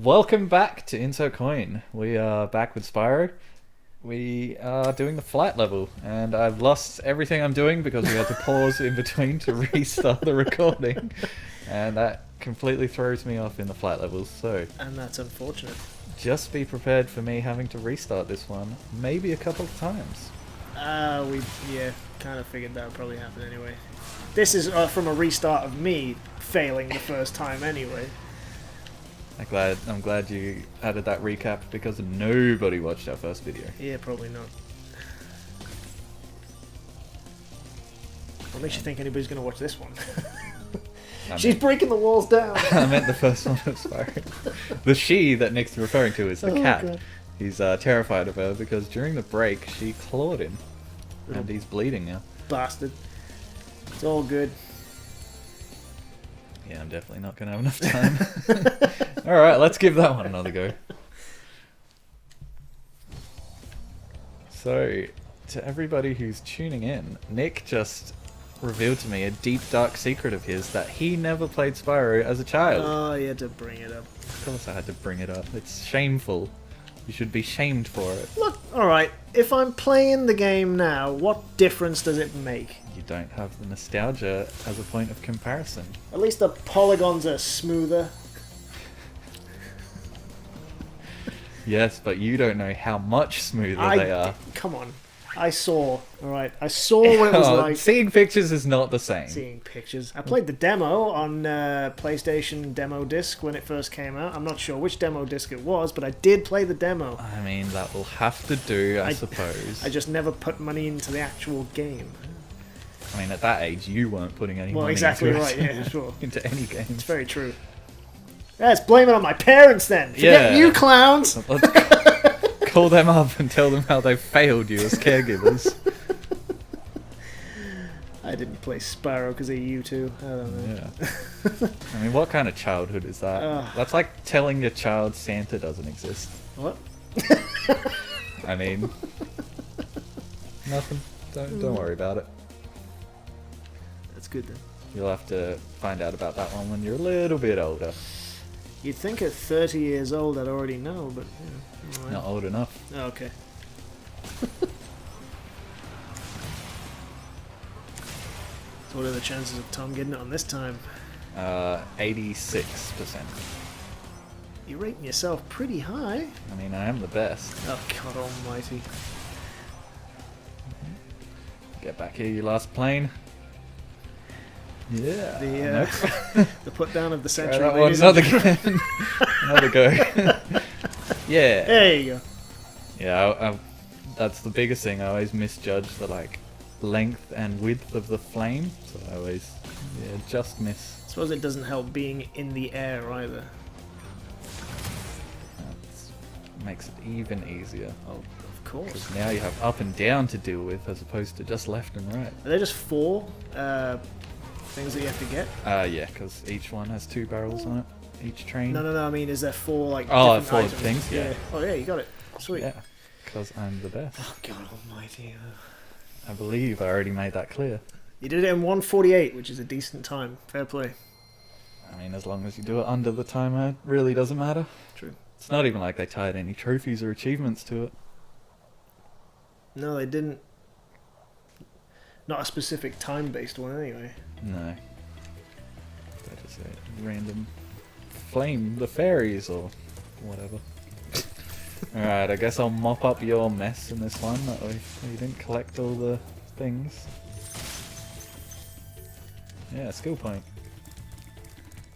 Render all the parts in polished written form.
Welcome back to Inso Coin. We are back with Spyro. We are doing the flight level, and I've lost everything I'm doing because we had to pause in between to restart the recording, and that completely throws me off in the flight levels. So, And that's unfortunate. just be prepared for me having to restart this one, maybe a couple of times. We kind of figured that would probably happen anyway. This is from a restart of me failing the first time anyway. I'm glad you added that recap because nobody watched our first video. Yeah, probably not. What makes you think anybody's going to watch this one? She's breaking the walls down. I meant the first one of Spyro. The she that Nick's referring to is the cat. God. He's terrified of her because during the break she clawed him. And he's bleeding now. Bastard. It's all good. Yeah, I'm definitely not going to have enough time. Alright, let's give that one another go. So, to everybody who's tuning in, Nick just revealed to me a deep dark secret of his that he never played Spyro as a child. Oh, you had to bring it up. Of course I had to bring it up. It's shameful. You should be shamed for it. Look, alright, if I'm playing the game now, what difference does it make? You don't have the nostalgia as a point of comparison. At least the polygons are smoother. Yes, but you don't know how much smoother they are. Come on. I saw, alright, I saw what it was like. Seeing pictures is not the same. Seeing pictures. I played the demo on PlayStation demo disc when it first came out. I'm not sure which demo disc it was, but I did play the demo. I mean, that will have to do, I suppose. I just never put money into the actual game. I mean, at that age, you weren't putting any Well, money exactly into right, it. yeah, sure. into any It's games. very true. Let's blame it on my parents then. Forget Yeah. you clowns. Let's call them up and tell them how they failed you as caregivers. I didn't play Spyro because of you two. I don't know. Yeah. I mean, what kind of childhood is that? Ugh. That's like telling your child Santa doesn't exist. What? I mean, nothing. Don't worry about it. That's good then. You'll have to find out about that one when you're a little bit older. You'd think at 30 years old I'd already know, but you know. Not old enough. Oh, okay. So what are the chances of Tom getting it on this time? 86%. You're rating yourself pretty high. I mean, I am the best. Oh, God almighty. Get back here, you last plane. Yeah. The put down of the Try century. that one, ladies and another gentlemen. go. Another go. Yeah. There you go. Yeah, that's the biggest thing. I always misjudge the length and width of the flame, so I always just miss. I suppose it doesn't help being in the air either. That makes it even easier. Oh, of course. Because now you have up and down to deal with as opposed to just left and right. Are there just 4 things that you have to get? Yeah, because each one has 2 barrels on it. Each train. No. I mean, is there 4 like Oh, different 4 items? things. Yeah. Oh yeah, you got it. Sweet. Yeah, because I'm the best. Oh God almighty. I believe I already made that clear. You did it in 1:48, which is a decent time. Fair play. I mean, as long as you do it under the timer, it really doesn't matter. True. It's not even like they tied any trophies or achievements to it. No, they didn't. Not a specific time-based one, anyway. No. That is a random flame, the fairies, or whatever. Alright, I guess I'll mop up your mess in this one, that way you didn't collect all the things. Yeah, skill point.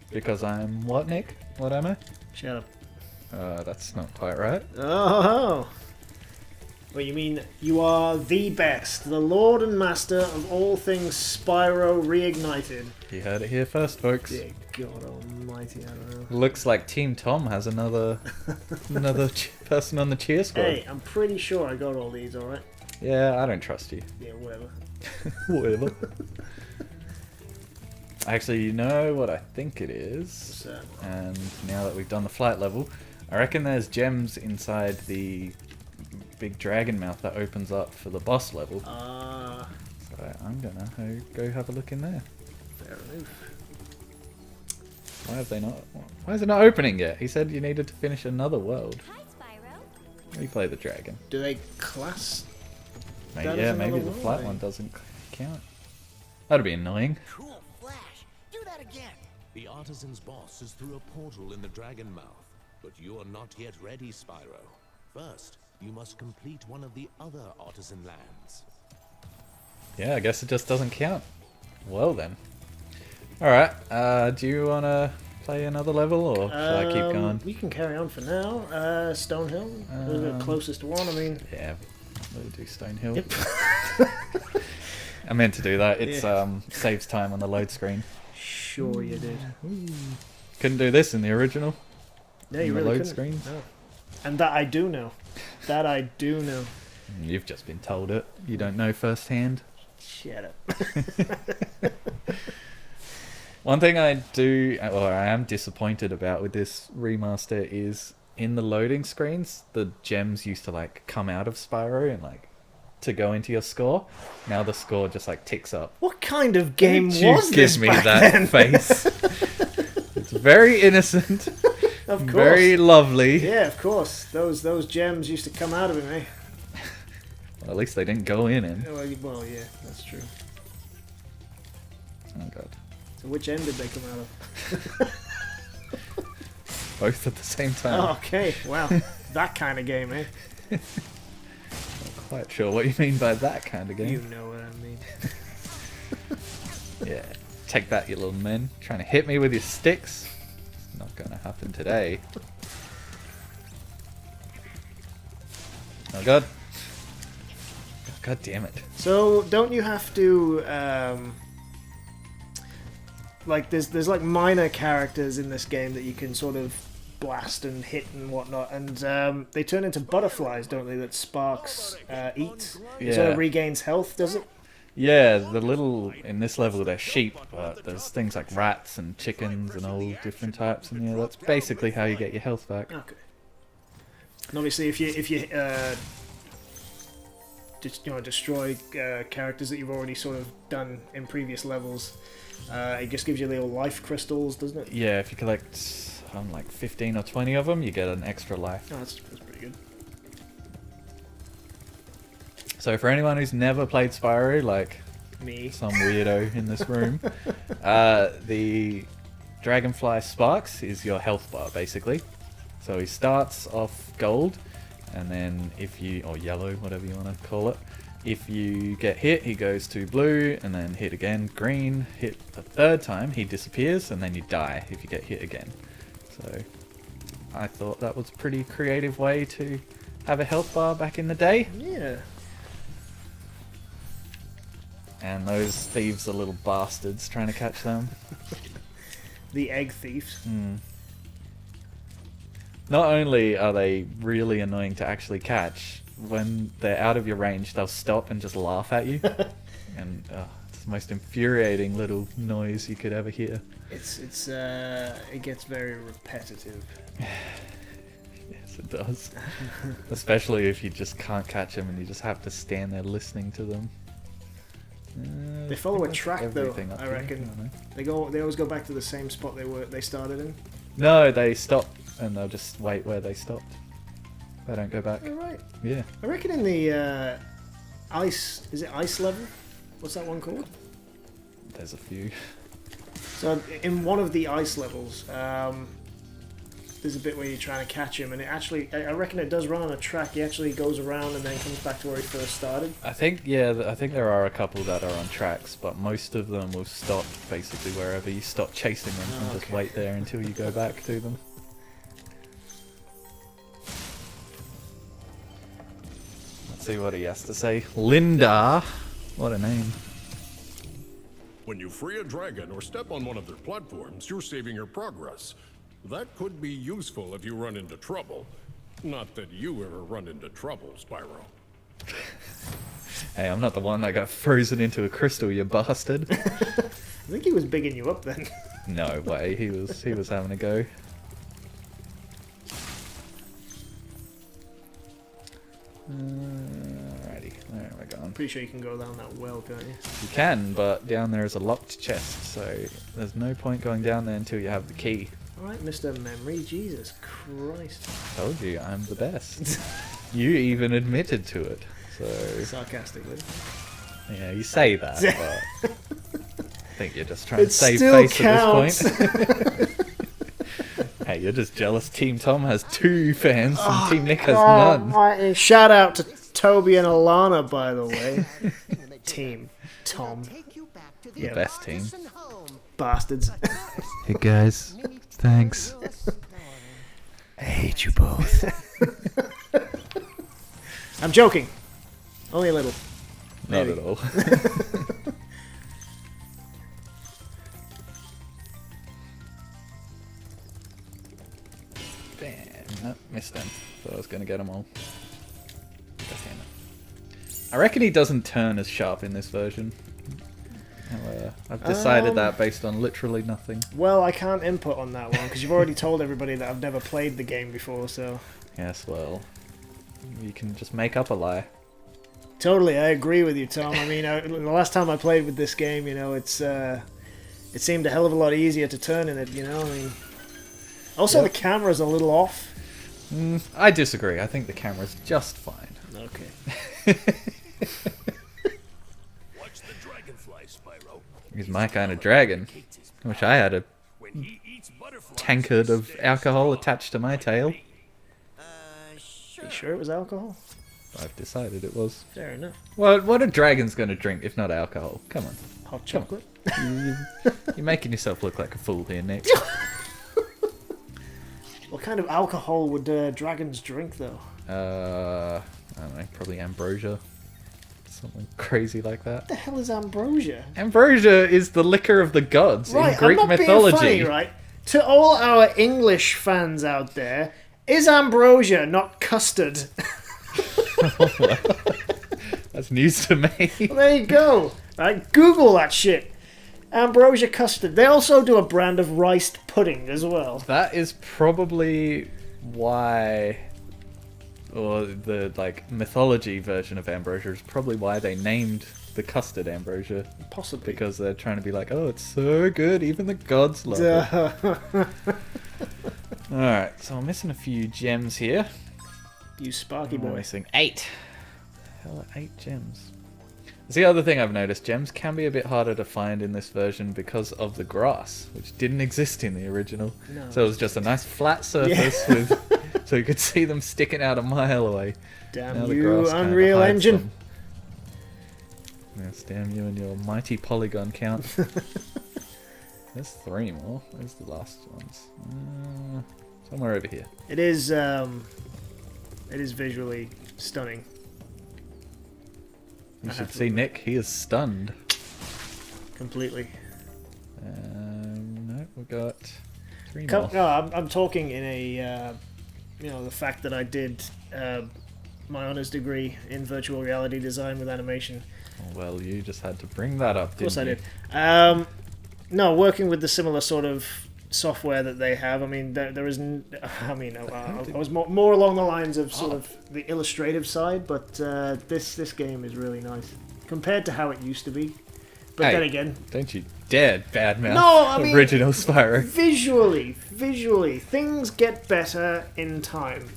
Because I'm what, Nick? What am I? Shut up. That's not quite right. Oh. Well, you mean you are the best, the lord and master of all things Spyro Reignited. You heard it here first, folks. Dear God almighty, I don't know. Looks like Team Tom has another person on the cheer squad. Hey, I'm pretty sure I got all these, alright? Yeah, I don't trust you. Yeah, whatever. Whatever. Actually, you know what I think it is? What's that? And now that we've done the flight level, I reckon there's gems inside the big dragon mouth that opens up for the boss level. Ah, So I'm gonna go have a look in there. fair enough. Why have they not? Why is it not opening yet? He said you needed to finish another world. Hi, Spyro. Replay the dragon. Do they class? Maybe, That yeah, is maybe another the world, flat eh? one doesn't count. That'd be annoying. Cool flash. Do that again. The artisan's boss is through a portal in the dragon mouth, but you are not yet ready, Spyro. First, you must complete one of the other artisan lands. Yeah, I guess it just doesn't count. Well then. Alright, do you want to play another level, or should I keep going? We can carry on for now. Stonehill, the closest one. I mean, Yeah, we'll do Stonehill. yep. I meant to do that. It's saves time on the load screen. Sure you did. Couldn't do this in the original. No, you on the really load couldn't. screen. No. And that I do know. That I do know. You've just been told it. You don't know firsthand. Shut up. One thing I am disappointed about with this remaster is in the loading screens, the gems used to like come out of Spyro and like to go into your score. Now the score just like ticks up. What kind of game Don't you was give this me back that then? face. It's very innocent, Of course. very lovely. Yeah, of course. Those gems used to come out of it, eh? Well, at least they didn't go in him. Well, yeah, that's true. Oh god, So which end did they come out of? both at the same time. Oh, okay, wow. That kind of game, eh? Not quite sure what you mean by that kind of game. You know what I mean. Yeah, take that, you little men. Trying to hit me with your sticks? It's not gonna happen today. Oh god. God damn it. So don't you have to like there's like minor characters in this game that you can sort of blast and hit and whatnot, and they turn into butterflies, don't they? That Sparks eats. It sort Yeah. of regains health, does it? Yeah, the little, in this level they're sheep, but there's things like rats and chickens and all different types, and yeah, that's basically how you get your health back. Okay. And obviously, if you destroy characters that you've already sort of done in previous levels, it just gives you little life crystals, doesn't it? Yeah, if you collect like 15 or 20 of them, you get an extra life. Oh, that's pretty good. So for anyone who's never played Spyro, like Me. some weirdo in this room, the Dragonfly Sparks is your health bar, basically. So he starts off gold, and then or yellow, whatever you want to call it. If you get hit, he goes to blue, and then hit again, green. Hit the third time, he disappears, and then you die if you get hit again. So I thought that was a pretty creative way to have a health bar back in the day. Yeah. And those thieves are little bastards trying to catch them. The egg thieves. Not only are they really annoying to actually catch, when they're out of your range, they'll stop and just laugh at you. And it's the most infuriating little noise you could ever hear. It gets very repetitive. Yes, it does. Especially if you just can't catch them and you just have to stand there listening to them. They follow a I think track that's though. everything up I here. reckon don't know. they always go back to the same spot they started in. No, they stop and they'll just wait where they stopped. They don't go back. All right. Yeah. I reckon in the ice level? What's that one called? There's a few. So in one of the ice levels, there's a bit where you're trying to catch him, and I reckon it does run on a track. He actually goes around and then comes back to where he first started. I think there are a couple that are on tracks, but most of them will stop basically wherever you stop chasing them and just okay. wait there until you go back to them. Let's see what he has to say. Linda! What a name. When you free a dragon or step on one of their platforms, you're saving your progress. That could be useful if you run into trouble. Not that you ever run into trouble, Spyro. Hey, I'm not the one that got frozen into a crystal, you bastard. I think he was bigging you up then. No way, he was having a go. Alrighty, where am I going? Pretty sure you can go down that well, can't you? You can, but down there is a locked chest, so there's no point going down there until you have the key. Alright, Mr. Memory, Jesus Christ. Told you, I'm the best. You even admitted to it. So Sarcastically. yeah, you say that, but I think you're just trying It to save still face counts. at this point. Hey, you're just jealous. Team Tom has 2 fans and Team Nick has none. Alrighty, shout out to Toby and Alana, by the way. Team Tom. The best team. Bastards. Hey guys, thanks. I hate you both. I'm joking. Only a little. Not Maybe. at all. Damn, no, missed them. Thought I was gonna get them all. God damn it. I reckon he doesn't turn as sharp in this version. I've decided that based on literally nothing. Well, I can't input on that one because you've already told everybody that I've never played the game before, so... Yes, well, you can just make up a lie. Totally, I agree with you, Tom. I mean, the last time I played with this game, you know, it seemed a hell of a lot easier to turn in it, you know? I mean... Also, Yep. the camera's a little off. I disagree. I think the camera's just fine. Okay. Watch the dragonfly, Spyro. He's my kind of dragon. I wish I had a When he eats butterflies, tankard of alcohol attached to my tail. You sure it was alcohol? I've decided it was. Fair enough. Well, what are dragons going to drink if not alcohol? Come on. Hot chocolate? You're making yourself look like a fool here, Nick. What kind of alcohol would dragons drink, though? I don't know, probably ambrosia. Something crazy like that. What the hell is ambrosia? Ambrosia is the liquor of the gods in Greek I'm not mythology. being funny, right? To all our English fans out there, is ambrosia not custard? That's news to me. Well, there you go. Right, Google that shit. Ambrosia custard. They also do a brand of rice pudding as well. That is probably why, or the like mythology version of ambrosia is probably why they named the custard ambrosia. Possibly. Because they're trying to be like, oh, it's so good, even the gods love it. Alright, so I'm missing a few gems here. You sparky I'm boy. missing 8. Hell, 8 gems. That's the other thing I've noticed. Gems can be a bit harder to find in this version because of the grass, which didn't exist in the original. No. So it was just a nice flat surface with, so you could see them sticking out a mile away. Damn Now the you, grass kinda Unreal hides Engine. them. Yes, damn you and your mighty polygon count. There's 3 more. Where's the last ones? Somewhere over here. It is visually stunning. You I should have to see admit. Nick. He is stunned. Completely. No, we've got 3 more. No, I'm talking in a, you know, the fact that I did my honours degree in virtual reality design with animation. Oh, well, you just had to bring that up, Of course I didn't did. No, working with the similar sort of software that they have. I mean, there isn't. I mean, I was more along the lines of sort of the illustrative side, but this game is really nice compared to how it used to be. But Hey. then again, Don't you dare badmouth No, I mean- original Spyro. visually, things get better in time.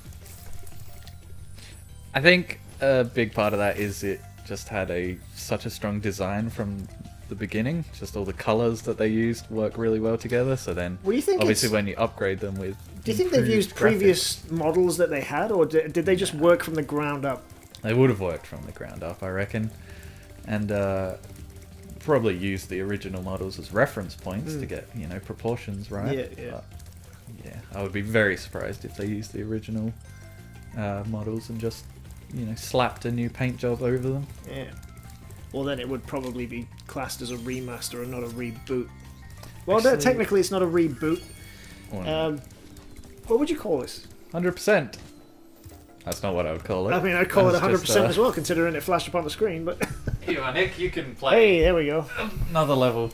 I think a big part of that is it just had such a strong design from the beginning. Just all the colours that they used work really well together. So then, Well, you think obviously, it's- when you upgrade them with, Do you think they've used improved graphics, previous models that they had, or did they just work from the ground up? They would have worked from the ground up, I reckon, and probably used the original models as reference points to get proportions right. Yeah. But, yeah, I would be very surprised if they used the original models and just slapped a new paint job over them. Yeah. Well, then it would probably be classed as a remaster and not a reboot. Well, Actually- technically it's not a reboot. Or What would you call this? 100%. That's not what I would call it. I mean, I'd call it That's 100% just, as well, considering it flashed up on the screen, but... Here, Nick, you can play Hey, there we go. another level.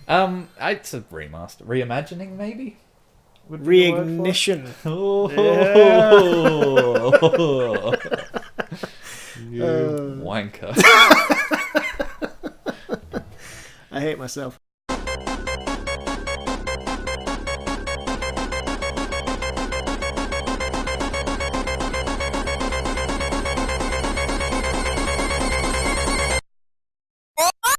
It's a remaster. Reimagining, maybe? Would be the word for it? Reignition. Oh, you wanker. I hate myself.